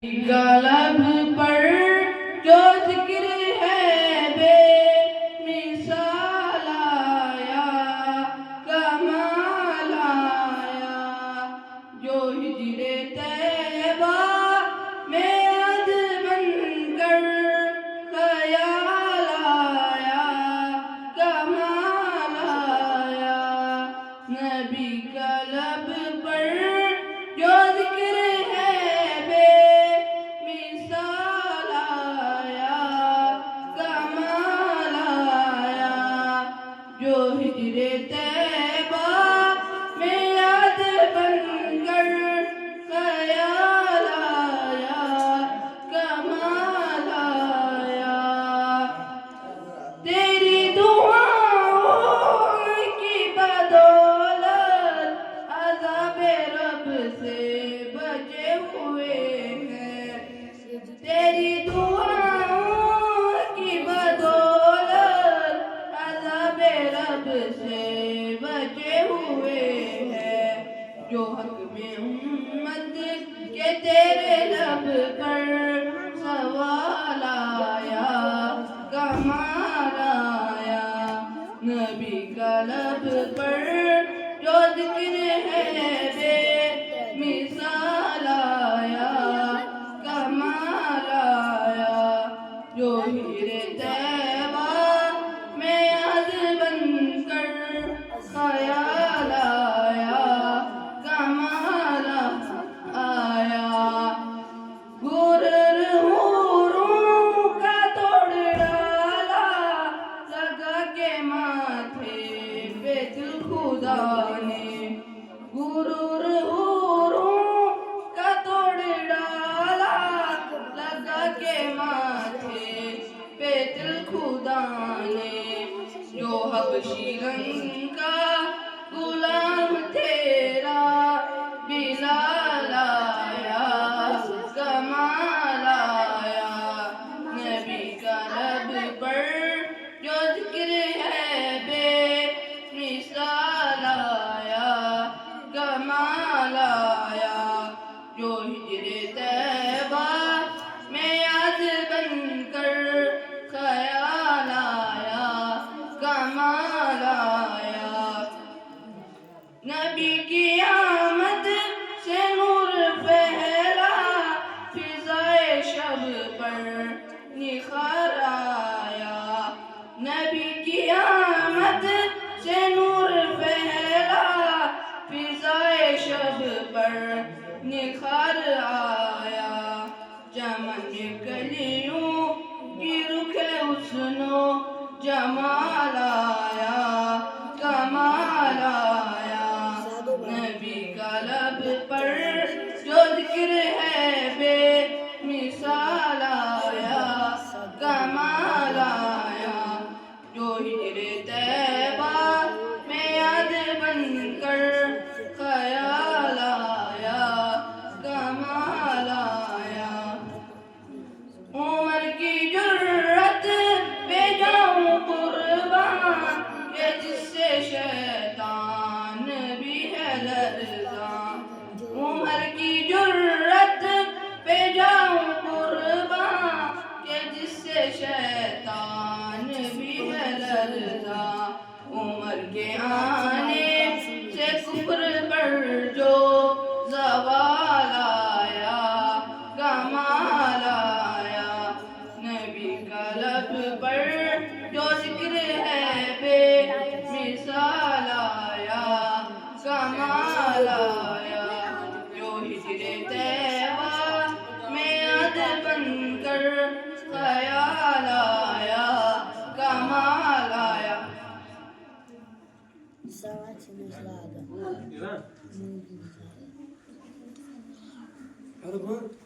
قلب پر جو ذکر ہے بے مثال آیا کمال آیا جو ہجر طیبہ میں عد بن کر خیال آیا کمال آیا نبی قلب پر جو ذکر ہے بے مثال آیا کمال آیا جو ہجر طیبہ میں یاد بن کر خیال آیا کمال آیا تیری دعاؤں کی بدولت عذاب رب سے بچے ہوئے ہیں تیری دعاؤں کی بدولت عذاب رب سے بچے ہوئے ہیں جو حق میں امت کے تیرے لب پر سوال آیا کمال آیا نبی قلب پر جو ذکر ہے بے مثال آیا کمال آیا جو ہجر طیبہ میں یاد بن کر خیال آیا کمال آیا غرر حوروں کا توڑ ڈالا لگا کے ماتھے پہ دل خدا نے غرور حوروں کا توڑ ڈالا لگا کے ماتھے پہ دل خدا نے جو حبشی رنگ کا غلام تیرا بلال آیا کمال آیا نبی قلب پر جو ذکر ہے بے مثال آیا کمال آیا جو ہجر طیبہ میں یاد بن کر خیال آیا کمال آیا نبی کی آمد سے نور پھیلا فضائے شب پر نکھار آیا نبی کی آمد سے نور پھیلا فضائے شب پر نکھار آیا چمن کلیوں کی رخ حسن و جمال آیا کمال آیا نبی قلب پر جو ذکر ہے بے مثال آیا کمال آیا جو ہجر طیبہ میں یاد بن کر خیال آیا کمال آیا عمر کی جرت پہ جاؤں قربان کہ جس سے شیطان بھی ہے لرزاں عمر کی جرت پہ جاؤں قربان کہ جس سے شیطان بھی ہے لرزاں عمر کے آنے سے کفر پر جو زوال آیا کمال آیا نبی قلب پر جو ذکر ہے بے مثال آیا کمال آیا جو ہجر طیبہ میں یاد بن کر خیال آیا کمال آیا Araba